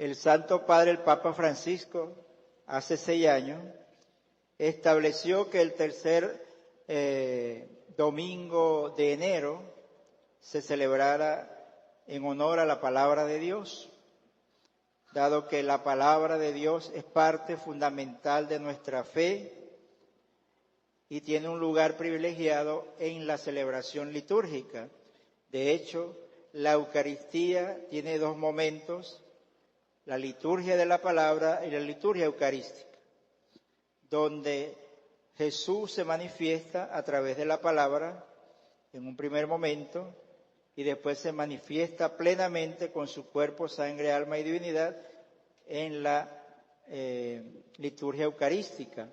El Santo Padre, el Papa Francisco, hace 6 años, estableció que el tercer domingo de enero se celebrara en honor a la palabra de Dios, dado que la palabra de Dios es parte fundamental de nuestra fe y tiene un lugar privilegiado en la celebración litúrgica. De hecho, la Eucaristía tiene 2 momentos: la liturgia de la palabra y la liturgia eucarística, donde Jesús se manifiesta a través de la palabra en un primer momento y después se manifiesta plenamente con su cuerpo, sangre, alma y divinidad en la liturgia eucarística.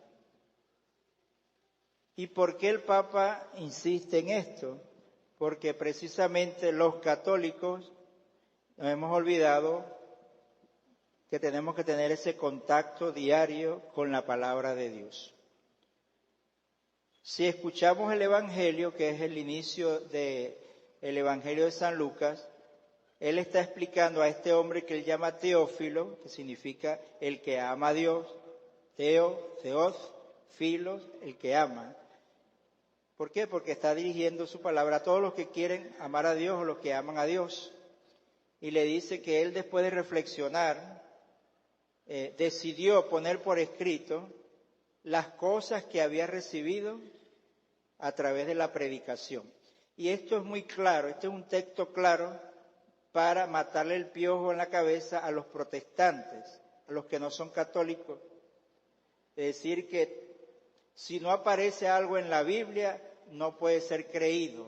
¿Y por qué el Papa insiste en esto? Porque precisamente los católicos nos hemos olvidado que tenemos que tener ese contacto diario con la palabra de Dios. Si escuchamos el Evangelio, que es el inicio del Evangelio de San Lucas, él está explicando a este hombre que él llama Teófilo, que significa el que ama a Dios, Theos, Filos, el que ama. ¿Por qué? Porque está dirigiendo su palabra a todos los que quieren amar a Dios o los que aman a Dios. Y le dice que él, después de reflexionar, decidió poner por escrito las cosas que había recibido a través de la predicación. Y esto es muy claro, este es un texto claro para matarle el piojo en la cabeza a los protestantes, a los que no son católicos. Es decir, que si no aparece algo en la Biblia, no puede ser creído,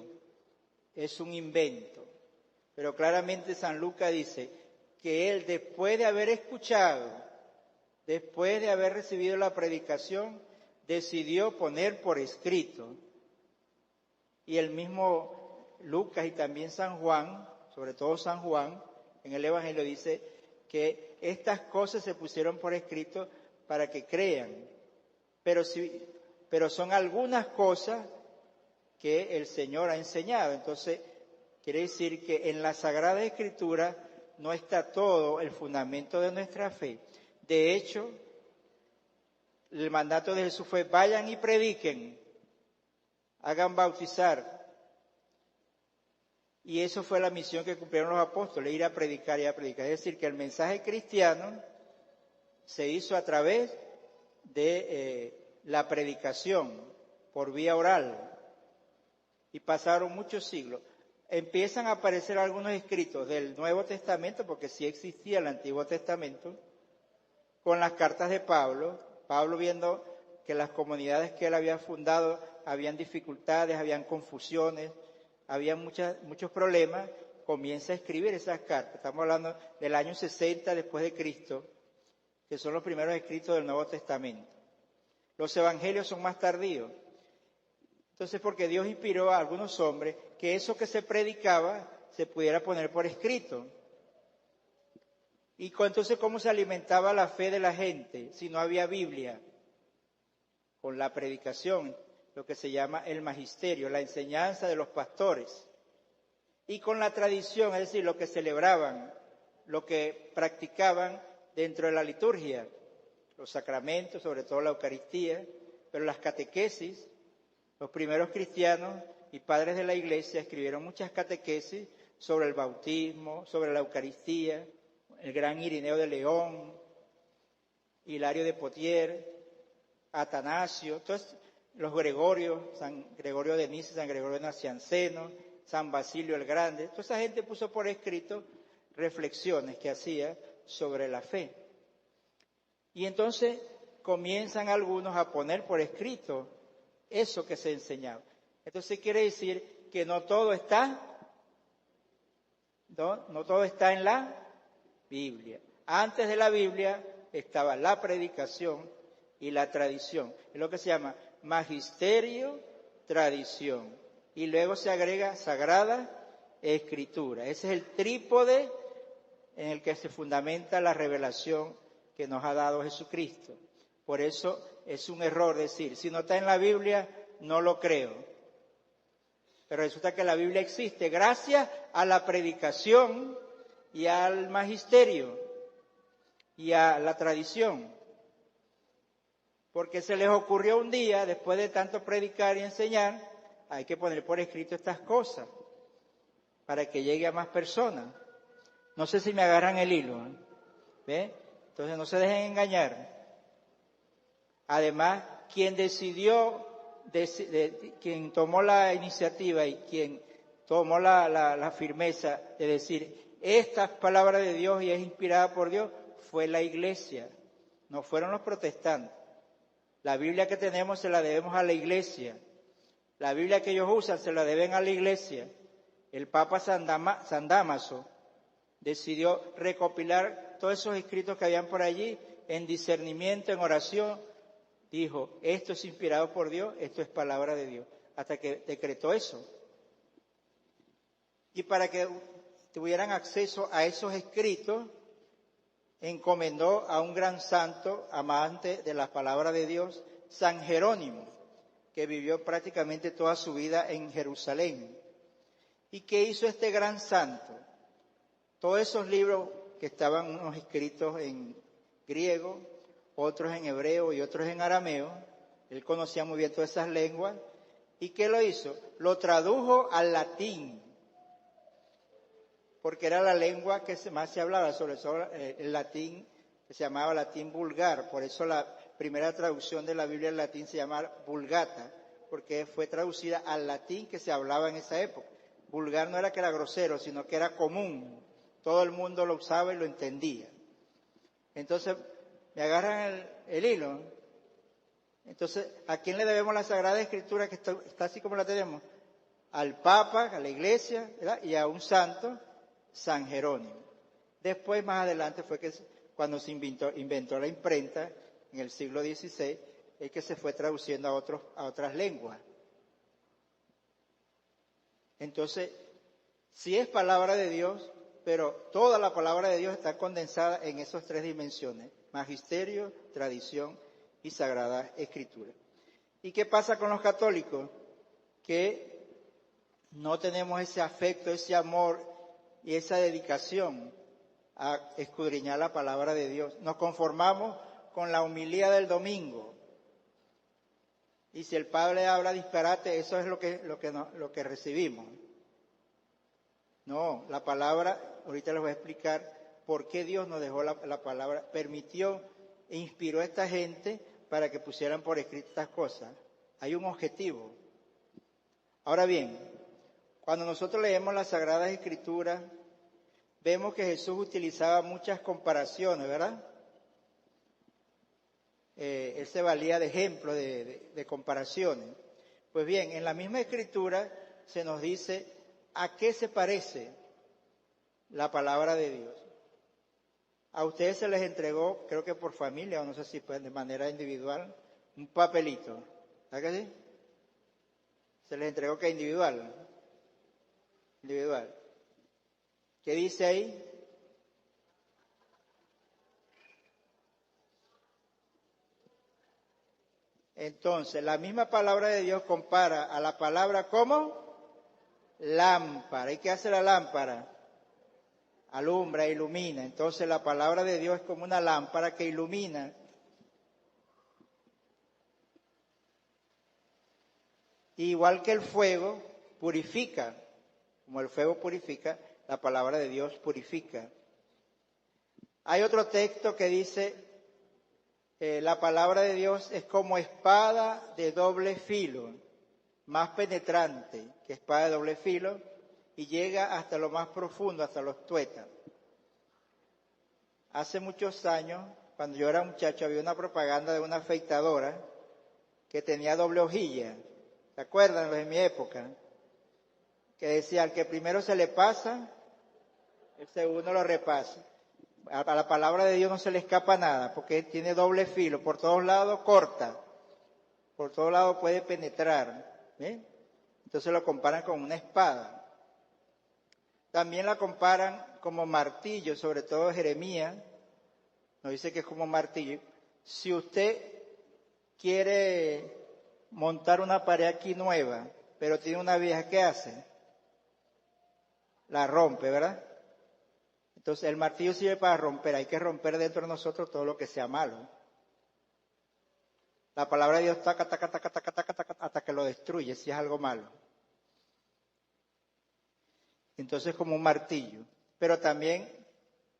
es un invento. Pero claramente San Lucas dice que él, después de haber escuchado, después de haber recibido la predicación, decidió poner por escrito. Y el mismo Lucas y también San Juan, sobre todo San Juan, en el Evangelio dice que estas cosas se pusieron por escrito para que crean. Pero son algunas cosas que el Señor ha enseñado. Entonces, quiere decir que en la Sagrada Escritura no está todo el fundamento de nuestra fe. De hecho, el mandato de Jesús fue: vayan y prediquen, hagan bautizar. Y eso fue la misión que cumplieron los apóstoles, ir a predicar y a predicar. Es decir, que el mensaje cristiano se hizo a través de la predicación por vía oral. Y pasaron muchos siglos. Empiezan a aparecer algunos escritos del Nuevo Testamento, porque sí existía el Antiguo Testamento, con las cartas de Pablo. Pablo, viendo que las comunidades que él había fundado habían dificultades, habían confusiones, había muchos problemas, comienza a escribir esas cartas. Estamos hablando del año 60 después de Cristo, que son los primeros escritos del Nuevo Testamento. Los evangelios son más tardíos. Entonces, porque Dios inspiró a algunos hombres que eso que se predicaba se pudiera poner por escrito. Y entonces, ¿cómo se alimentaba la fe de la gente si no había Biblia? Con la predicación, lo que se llama el magisterio, la enseñanza de los pastores. Y con la tradición, es decir, lo que celebraban, lo que practicaban dentro de la liturgia, los sacramentos, sobre todo la Eucaristía, pero las catequesis. Los primeros cristianos y padres de la Iglesia escribieron muchas catequesis sobre el bautismo, sobre la Eucaristía. El gran Irineo de León, Hilario de Poitiers, Atanasio, entonces los Gregorios, San Gregorio de Niza, San Gregorio Nacianceno, San Basilio el Grande. Toda esa gente puso por escrito reflexiones que hacía sobre la fe. Y entonces comienzan algunos a poner por escrito eso que se enseñaba. Entonces quiere decir que no todo está en la Biblia. Antes de la Biblia estaba la predicación y la tradición. Es lo que se llama magisterio, tradición. Y luego se agrega Sagrada Escritura. Ese es el trípode en el que se fundamenta la revelación que nos ha dado Jesucristo. Por eso es un error decir, si no está en la Biblia, no lo creo. Pero resulta que la Biblia existe gracias a la predicación y al magisterio. y a la tradición. Porque se les ocurrió un día, después de tanto predicar y enseñar, hay que poner por escrito estas cosas para que llegue a más personas. No sé si me agarran el hilo, ¿eh? ¿Ve? Entonces no se dejen engañar. Además, quien decidió, quien tomó la iniciativa y quien tomó la firmeza de decir, esta es palabra de Dios y es inspirada por Dios, fue la iglesia, no fueron los protestantes. La Biblia que tenemos se la debemos a la iglesia. La Biblia que ellos usan se la deben a la iglesia. El Papa San Dámaso decidió recopilar todos esos escritos que habían por allí en discernimiento, en oración. Dijo, esto es inspirado por Dios, esto es palabra de Dios. Hasta que decretó eso. Y para que tuvieran acceso a esos escritos, encomendó a un gran santo, amante de la palabra de Dios, San Jerónimo, que vivió prácticamente toda su vida en Jerusalén. ¿Y qué hizo este gran santo? Todos esos libros que estaban unos escritos en griego, otros en hebreo y otros en arameo, él conocía muy bien todas esas lenguas, ¿y qué lo hizo? Lo tradujo al latín, porque era la lengua que más se hablaba, sobre todo el latín, que se llamaba latín vulgar. Por eso la primera traducción de la Biblia en latín se llama Vulgata, porque fue traducida al latín que se hablaba en esa época. Vulgar no era que era grosero, sino que era común. Todo el mundo lo usaba y lo entendía. Entonces, me agarran el hilo. Entonces, ¿a quién le debemos la Sagrada Escritura que está así como la tenemos? Al Papa, a la Iglesia, ¿verdad? Y a un santo, San Jerónimo. Después, más adelante, fue que cuando se inventó la imprenta, en el siglo XVI, es que se fue traduciendo a otras lenguas. Entonces, sí es palabra de Dios, pero toda la palabra de Dios está condensada en esas tres dimensiones: magisterio, tradición y Sagrada Escritura. ¿Y qué pasa con los católicos? Que no tenemos ese afecto, ese amor y esa dedicación a escudriñar la palabra de Dios. Nos conformamos con la homilía del domingo. Y si el padre habla disparate, eso es lo que recibimos. No, la palabra, ahorita les voy a explicar por qué Dios nos dejó la palabra, permitió e inspiró a esta gente para que pusieran por escrito estas cosas. Hay un objetivo. Ahora bien, cuando nosotros leemos las Sagradas Escrituras, vemos que Jesús utilizaba muchas comparaciones, ¿verdad? Él se valía de ejemplos, de comparaciones. Pues bien, en la misma Escritura se nos dice a qué se parece la palabra de Dios. A ustedes se les entregó, creo que por familia, o no sé si de manera individual, un papelito. ¿Verdad que sí? Se les entregó que individual. Individual. ¿Qué dice ahí? Entonces, la misma palabra de Dios compara a la palabra como lámpara. ¿Y qué hace la lámpara? Alumbra, ilumina. Entonces, la palabra de Dios es como una lámpara que ilumina. Igual que el fuego purifica, como el fuego purifica, la palabra de Dios purifica. Hay otro texto que dice, la palabra de Dios es como espada de doble filo, más penetrante que espada de doble filo, y llega hasta lo más profundo, hasta los tuétanos. Hace muchos años, cuando yo era muchacho, había una propaganda de una afeitadora que tenía doble hojilla. ¿Se acuerdan los de mi época? Que decía, al que primero se le pasa, el segundo lo repasa. A la palabra de Dios no se le escapa nada, porque tiene doble filo, por todos lados corta, por todos lados puede penetrar. ¿Eh? Entonces lo comparan con una espada. También la comparan como martillo, sobre todo Jeremías nos dice que es como martillo. Si usted quiere montar una pared aquí nueva, pero tiene una vieja, ¿qué hace? La rompe, ¿verdad? Entonces el martillo sirve para romper, hay que romper dentro de nosotros todo lo que sea malo. La palabra de Dios taca, taca, taca, taca, taca, taca, hasta que lo destruye si es algo malo. Entonces como un martillo. Pero también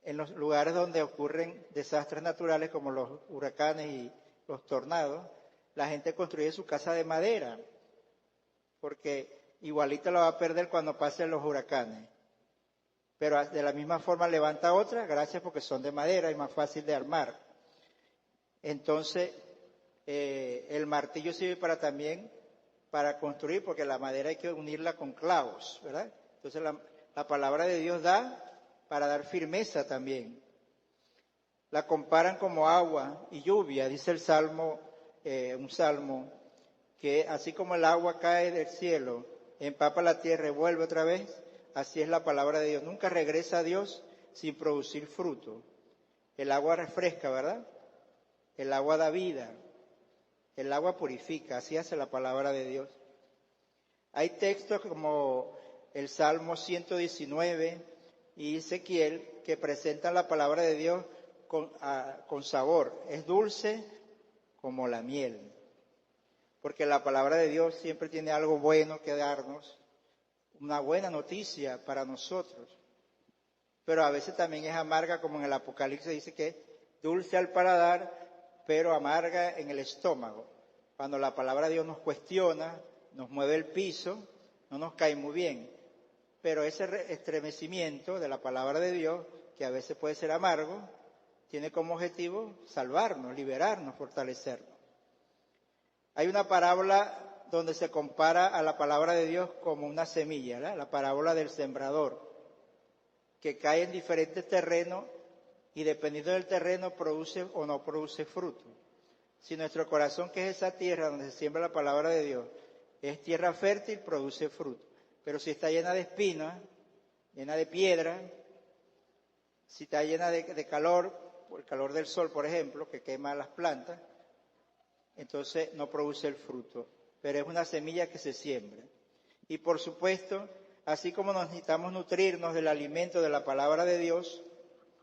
en los lugares donde ocurren desastres naturales como los huracanes y los tornados, la gente construye su casa de madera, porque igualito la va a perder cuando pasen los huracanes. Pero de la misma forma levanta otra, gracias porque son de madera y más fácil de armar. Entonces, el martillo sirve para construir, porque la madera hay que unirla con clavos, ¿verdad? Entonces la palabra de Dios da para dar firmeza también. La comparan como agua y lluvia, dice el Salmo, un salmo, que así como el agua cae del cielo, empapa la tierra y vuelve otra vez, así es la palabra de Dios. Nunca regresa a Dios sin producir fruto. El agua refresca, ¿verdad? El agua da vida. El agua purifica, así hace la palabra de Dios. Hay textos como el Salmo 119 y Ezequiel que presentan la palabra de Dios con sabor. Es dulce como la miel. Porque la palabra de Dios siempre tiene algo bueno que darnos, una buena noticia para nosotros. Pero a veces también es amarga, como en el Apocalipsis dice que es dulce al paladar, pero amarga en el estómago. Cuando la palabra de Dios nos cuestiona, nos mueve el piso, no nos cae muy bien. Pero ese estremecimiento de la palabra de Dios, que a veces puede ser amargo, tiene como objetivo salvarnos, liberarnos, fortalecernos. Hay una parábola donde se compara a la palabra de Dios como una semilla, ¿verdad? La parábola del sembrador, que cae en diferentes terrenos y dependiendo del terreno produce o no produce fruto. Si nuestro corazón, que es esa tierra donde se siembra la palabra de Dios, es tierra fértil, produce fruto. Pero si está llena de espinas, llena de piedra, si está llena de calor, el calor del sol, por ejemplo, que quema las plantas, entonces no produce el fruto. Pero es una semilla que se siembra. Y por supuesto, así como nos necesitamos nutrirnos del alimento de la palabra de Dios,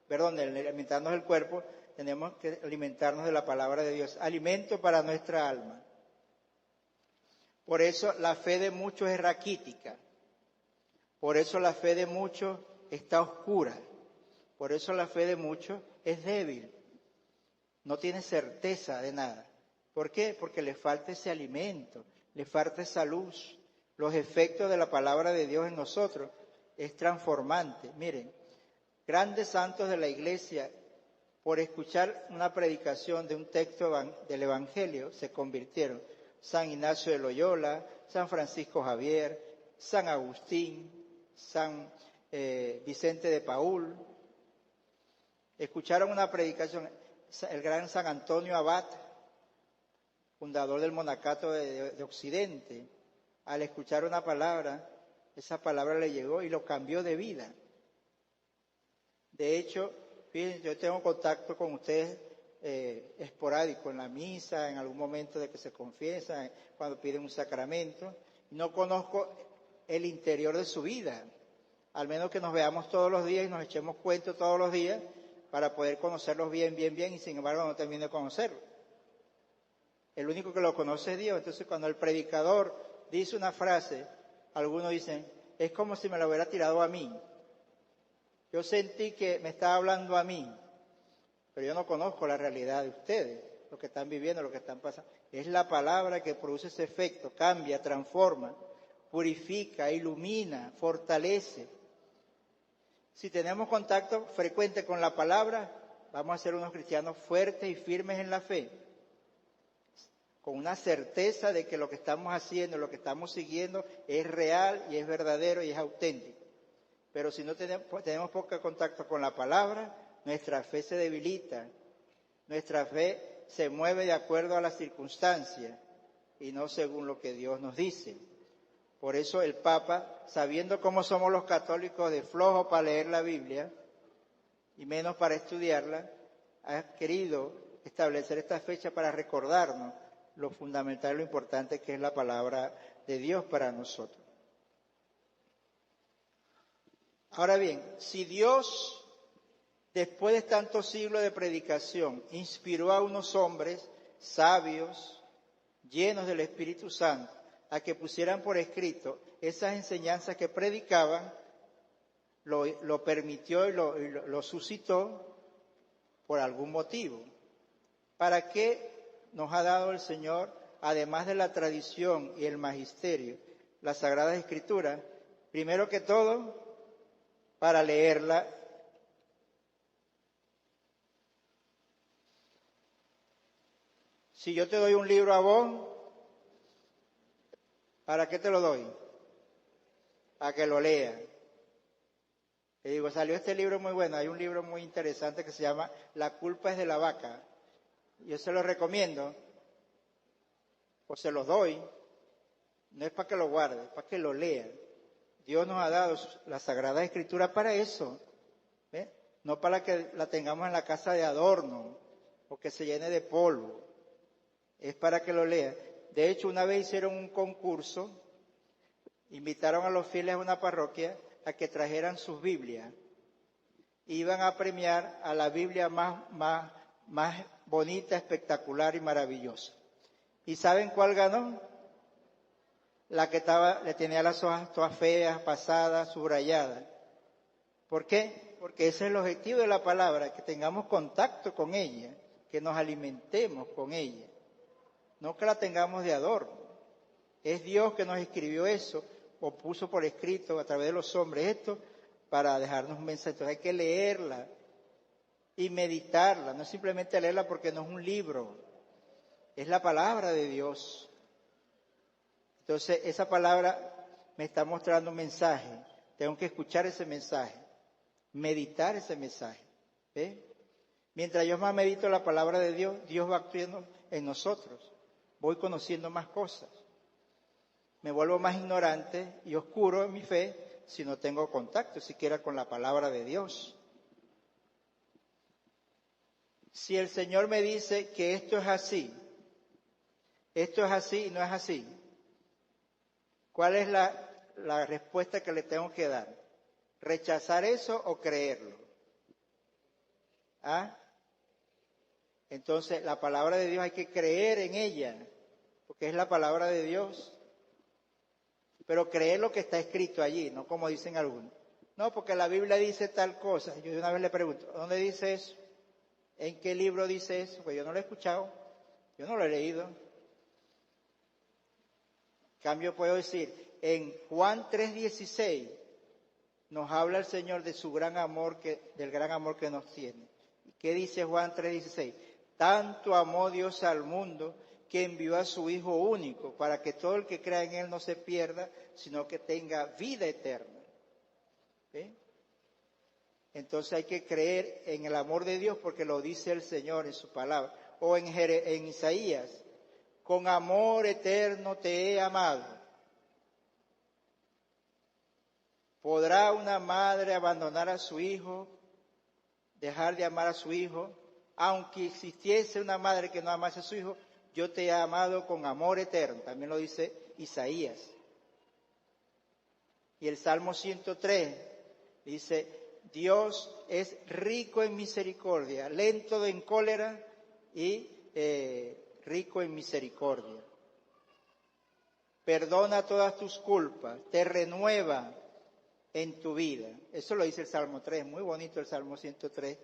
de alimentarnos del cuerpo, tenemos que alimentarnos de la palabra de Dios, alimento para nuestra alma. Por eso la fe de muchos es raquítica, por eso la fe de muchos está oscura, por eso la fe de muchos es débil, no tiene certeza de nada. ¿Por qué? Porque le falta ese alimento, le falta esa luz. Los efectos de la palabra de Dios en nosotros es transformante. Miren, grandes santos de la iglesia, por escuchar una predicación de un texto del Evangelio, se convirtieron. San Ignacio de Loyola, San Francisco Javier, San Agustín, San Vicente de Paúl. Escucharon una predicación, el gran San Antonio Abad, fundador del monacato de Occidente. Al escuchar una palabra, esa palabra le llegó y lo cambió de vida. De hecho, fíjense, yo tengo contacto con ustedes esporádico en la misa, en algún momento de que se confiesan, cuando piden un sacramento. No conozco el interior de su vida, al menos que nos veamos todos los días y nos echemos cuentos todos los días para poder conocerlos bien, bien, bien, y sin embargo no termino de conocerlos. El único que lo conoce es Dios. Entonces cuando el predicador dice una frase, algunos dicen, es como si me la hubiera tirado a mí. Yo sentí que me estaba hablando a mí, pero yo no conozco la realidad de ustedes, lo que están viviendo, lo que están pasando. Es la palabra que produce ese efecto, cambia, transforma, purifica, ilumina, fortalece. Si tenemos contacto frecuente con la palabra, vamos a ser unos cristianos fuertes y firmes en la fe, con una certeza de que lo que estamos haciendo, lo que estamos siguiendo es real y es verdadero y es auténtico. Pero si no tenemos poco contacto con la palabra, nuestra fe se debilita, nuestra fe se mueve de acuerdo a las circunstancias y no según lo que Dios nos dice. Por eso el Papa, sabiendo cómo somos los católicos de flojo para leer la Biblia y menos para estudiarla, ha querido establecer esta fecha para recordarnos lo fundamental, lo importante que es la palabra de Dios para nosotros. Ahora bien, si Dios después de tantos siglos de predicación, inspiró a unos hombres sabios, llenos del Espíritu Santo, a que pusieran por escrito esas enseñanzas que predicaban, lo permitió y lo suscitó por algún motivo. ¿Para qué nos ha dado el Señor, además de la tradición y el magisterio, las Sagradas Escrituras? Primero que todo, para leerla. Si yo te doy un libro a vos, ¿para qué te lo doy? Para que lo leas. Te digo, salió este libro muy bueno, hay un libro muy interesante que se llama La culpa es de la vaca. Yo se lo recomiendo, o se los doy, no es para que lo guarde, es para que lo lean. Dios nos ha dado la Sagrada Escritura para eso, ¿eh? No para que la tengamos en la casa de adorno o que se llene de polvo, es para que lo lean. De hecho, una vez hicieron un concurso, invitaron a los fieles a una parroquia a que trajeran sus Biblias. Iban a premiar a la Biblia más bonita, espectacular y maravillosa. ¿Y saben cuál ganó? La que le tenía las hojas todas feas, pasadas, subrayadas. ¿Por qué? Porque ese es el objetivo de la palabra, que tengamos contacto con ella, que nos alimentemos con ella, no que la tengamos de adorno. Es Dios que nos escribió eso, o puso por escrito a través de los hombres esto, para dejarnos un mensaje. Entonces hay que leerla y meditarla, no simplemente leerla porque no es un libro, es la palabra de Dios. Entonces esa palabra me está mostrando un mensaje, tengo que escuchar ese mensaje, meditar ese mensaje. Mientras yo más medito la palabra de Dios, Dios va actuando en nosotros, voy conociendo más cosas. Me vuelvo más ignorante y oscuro en mi fe si no tengo contacto siquiera con la palabra de Dios. Si el Señor me dice que esto es así y no es así, ¿cuál es la respuesta que le tengo que dar? ¿Rechazar eso o creerlo? Entonces, la palabra de Dios hay que creer en ella, porque es la palabra de Dios. Pero creer lo que está escrito allí, no como dicen algunos. No, porque la Biblia dice tal cosa. Yo de una vez le pregunto, ¿dónde dice eso? ¿En qué libro dice eso? Pues yo no lo he escuchado, yo no lo he leído. En cambio puedo decir, en Juan 3:16 nos habla el Señor de su gran amor, del gran amor que nos tiene. ¿Qué dice Juan 3:16? Tanto amó Dios al mundo que envió a su Hijo único, para que todo el que crea en Él no se pierda, sino que tenga vida eterna. Entonces hay que creer en el amor de Dios porque lo dice el Señor en su palabra. O en Isaías, con amor eterno te he amado. ¿Podrá una madre abandonar a su hijo, dejar de amar a su hijo? Aunque existiese una madre que no amase a su hijo, yo te he amado con amor eterno. También lo dice Isaías. Y el Salmo 103 dice, Dios es rico en misericordia, lento en cólera y rico en misericordia. Perdona todas tus culpas, te renueva en tu vida. Eso lo dice el Salmo 3, muy bonito el Salmo 103,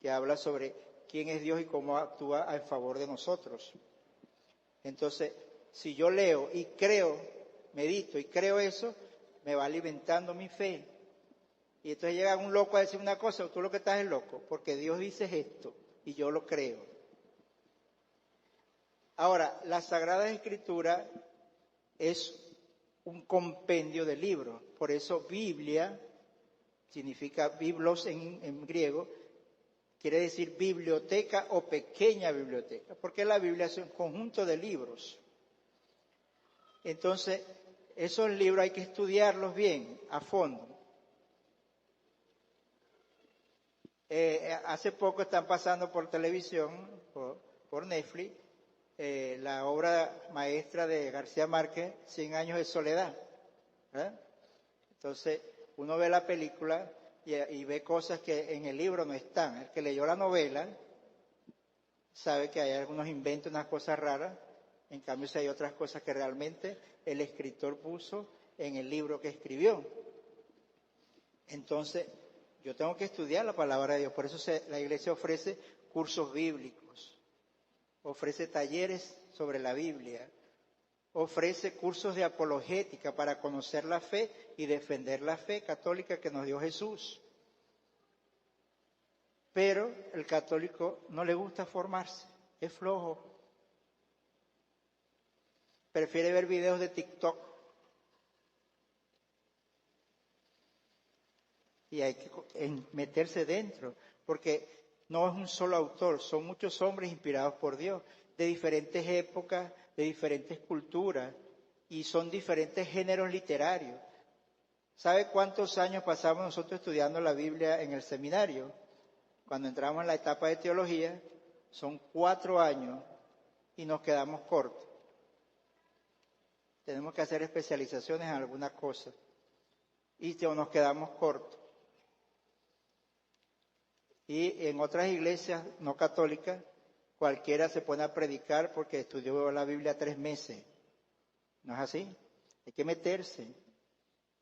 que habla sobre quién es Dios y cómo actúa en favor de nosotros. Entonces, si yo leo y creo, medito y creo eso, me va alimentando mi fe. Y entonces llega un loco a decir una cosa, tú lo que estás es loco, porque Dios dice esto y yo lo creo. Ahora, la Sagrada Escritura es un compendio de libros, por eso Biblia significa biblos en griego, quiere decir biblioteca o pequeña biblioteca, porque la Biblia es un conjunto de libros. Entonces, esos libros hay que estudiarlos bien, a fondo. Hace poco están pasando por televisión, por Netflix, la obra maestra de García Márquez, 100 años de soledad. Entonces, uno ve la película y ve cosas que en el libro no están. El que leyó la novela sabe que hay algunos inventos, unas cosas raras, en cambio si hay otras cosas que realmente el escritor puso en el libro que escribió. Entonces, yo tengo que estudiar la palabra de Dios, por eso la iglesia ofrece cursos bíblicos, ofrece talleres sobre la Biblia, ofrece cursos de apologética para conocer la fe y defender la fe católica que nos dio Jesús. Pero el católico no le gusta formarse, es flojo. Prefiere ver videos de TikTok. Y hay que meterse dentro, porque no es un solo autor, son muchos hombres inspirados por Dios, de diferentes épocas, de diferentes culturas, y son diferentes géneros literarios. ¿Sabe cuántos años pasamos nosotros estudiando la Biblia en el seminario? Cuando entramos en la etapa de teología, son 4 años y nos quedamos cortos. Tenemos que hacer especializaciones en algunas cosas y nos quedamos cortos. Y en otras iglesias no católicas, cualquiera se pone a predicar porque estudió la Biblia 3 meses. ¿No es así? Hay que meterse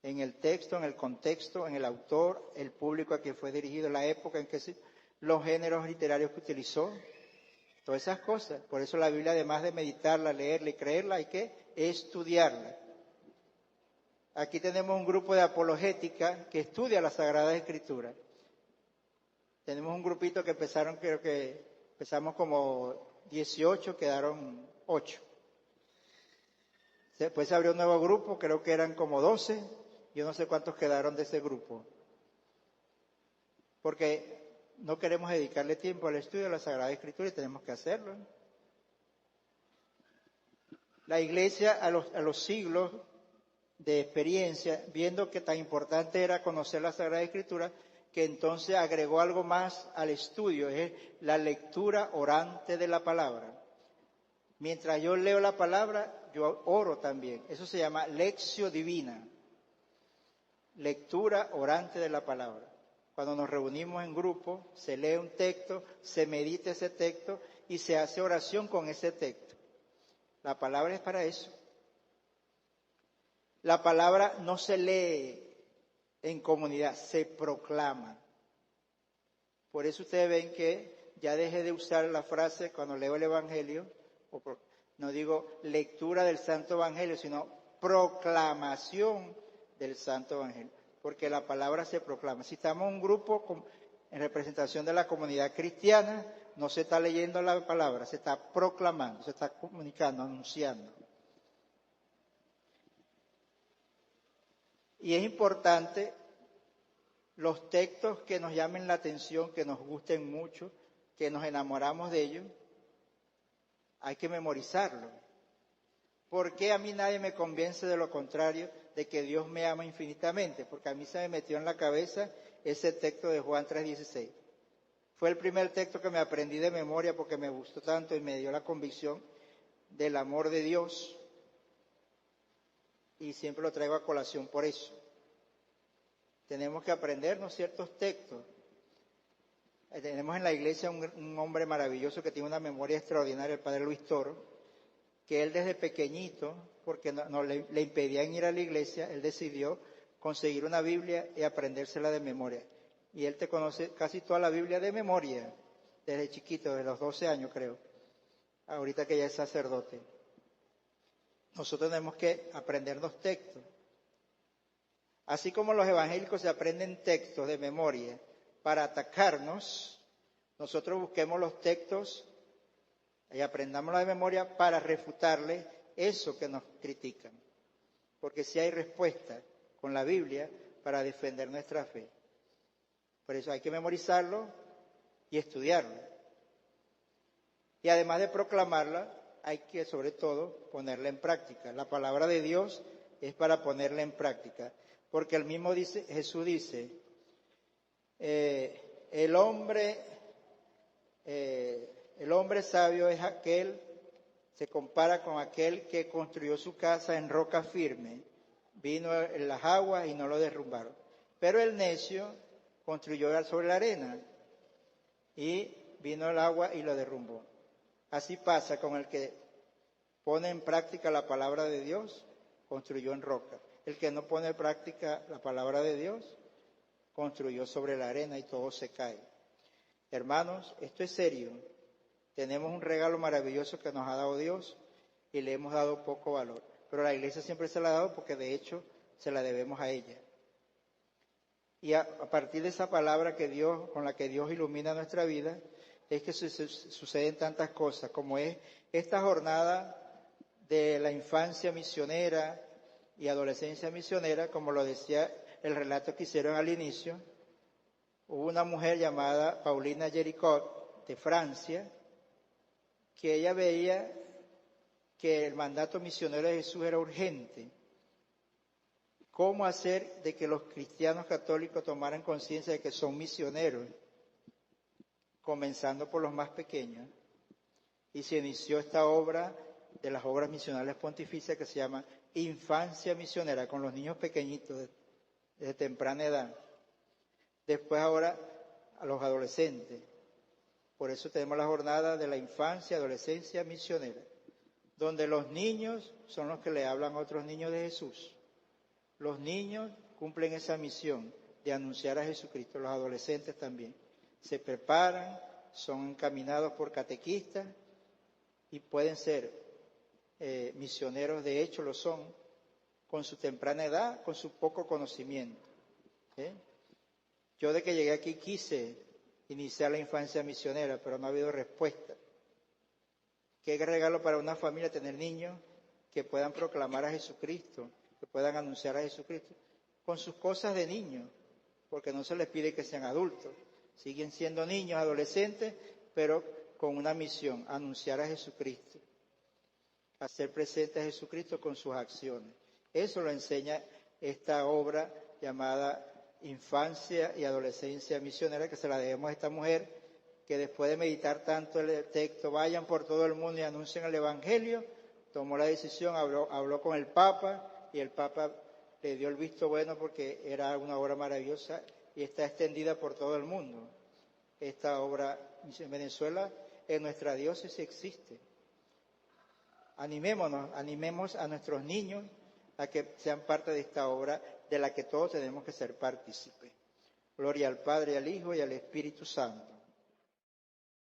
en el texto, en el contexto, en el autor, el público a quien fue dirigido, la época en que los géneros literarios que utilizó, todas esas cosas. Por eso la Biblia, además de meditarla, leerla y creerla, hay que estudiarla. Aquí tenemos un grupo de apologética que estudia la Sagrada Escritura. Tenemos un grupito que empezamos como 18, quedaron 8. Después se abrió un nuevo grupo, creo que eran como 12, yo no sé cuántos quedaron de ese grupo. Porque no queremos dedicarle tiempo al estudio de la Sagrada Escritura y tenemos que hacerlo. La Iglesia a los siglos de experiencia, viendo que tan importante era conocer la Sagrada Escritura, que entonces agregó algo más al estudio, es la lectura orante de la palabra. Mientras yo leo la palabra, yo oro también. Eso se llama lectio divina, lectura orante de la palabra. Cuando nos reunimos en grupo, se lee un texto, se medita ese texto y se hace oración con ese texto. La palabra es para eso. La palabra no se lee en comunidad, se proclama. Por eso ustedes ven que ya dejé de usar la frase cuando leo el Evangelio, no digo lectura del Santo Evangelio, sino proclamación del Santo Evangelio, porque la palabra se proclama. Si estamos en un grupo en representación de la comunidad cristiana, no se está leyendo la palabra, se está proclamando, se está comunicando, anunciando. Y es importante los textos que nos llamen la atención, que nos gusten mucho, que nos enamoramos de ellos, hay que memorizarlo. ¿Por qué a mí nadie me convence de lo contrario, de que Dios me ama infinitamente? Porque a mí se me metió en la cabeza ese texto de Juan 3:16. Fue el primer texto que me aprendí de memoria porque me gustó tanto y me dio la convicción del amor de Dios. Y siempre lo traigo a colación por eso. Tenemos que aprendernos ciertos textos. Tenemos en la iglesia un hombre maravilloso que tiene una memoria extraordinaria, el padre Luis Toro, que él desde pequeñito, porque le impedían ir a la iglesia, él decidió conseguir una Biblia y aprendérsela de memoria. Y él te conoce casi toda la Biblia de memoria, desde chiquito, de los 12 años creo, ahorita que ya es sacerdote. Nosotros tenemos que aprendernos textos. Así como los evangélicos se aprenden textos de memoria para atacarnos, nosotros busquemos los textos y aprendámoslos de memoria para refutarles eso que nos critican. Porque si hay respuesta con la Biblia para defender nuestra fe. Por eso hay que memorizarlo y estudiarlo. Y además de proclamarla, hay que sobre todo ponerla en práctica. La palabra de Dios es para ponerla en práctica. Porque el mismo Jesús dice, el hombre sabio es aquel, se compara con aquel que construyó su casa en roca firme, vino en las aguas y no lo derrumbaron. Pero el necio construyó sobre la arena y vino el agua y lo derrumbó. Así pasa con el que pone en práctica la palabra de Dios, construyó en roca. El que no pone en práctica la palabra de Dios, construyó sobre la arena y todo se cae. Hermanos, esto es serio. Tenemos un regalo maravilloso que nos ha dado Dios y le hemos dado poco valor. Pero la iglesia siempre se la ha dado porque de hecho se la debemos a ella. Y a partir de esa palabra con la que Dios ilumina nuestra vida, es que suceden tantas cosas, como es esta jornada de la infancia misionera y adolescencia misionera, como lo decía el relato que hicieron al inicio. Hubo una mujer llamada Paulina Jericot de Francia, que ella veía que el mandato misionero de Jesús era urgente. ¿Cómo hacer de que los cristianos católicos tomaran conciencia de que son misioneros? Comenzando por los más pequeños. Y se inició esta obra de las obras misionales pontificias que se llama Infancia Misionera, con los niños pequeñitos desde temprana edad. Después ahora a los adolescentes. Por eso tenemos la jornada de la infancia y adolescencia misionera, donde los niños son los que le hablan a otros niños de Jesús. Los niños cumplen esa misión de anunciar a Jesucristo, los adolescentes también. Se preparan, son encaminados por catequistas y pueden ser misioneros, de hecho lo son, con su temprana edad, con su poco conocimiento. Yo de que llegué aquí quise iniciar la infancia misionera, pero no ha habido respuesta. Qué regalo para una familia tener niños que puedan proclamar a Jesucristo, que puedan anunciar a Jesucristo, con sus cosas de niños, porque no se les pide que sean adultos. Siguen siendo niños, adolescentes, pero con una misión, anunciar a Jesucristo, hacer presente a Jesucristo con sus acciones. Eso lo enseña esta obra llamada Infancia y Adolescencia Misionera, que se la debemos a esta mujer, que después de meditar tanto el texto, vayan por todo el mundo y anuncien el Evangelio, tomó la decisión, habló con el Papa, y el Papa le dio el visto bueno porque era una obra maravillosa y está extendida por todo el mundo. Esta obra en Venezuela, en nuestra diócesis existe. Animemos a nuestros niños a que sean parte de esta obra de la que todos tenemos que ser partícipes. Gloria al Padre, al Hijo y al Espíritu Santo.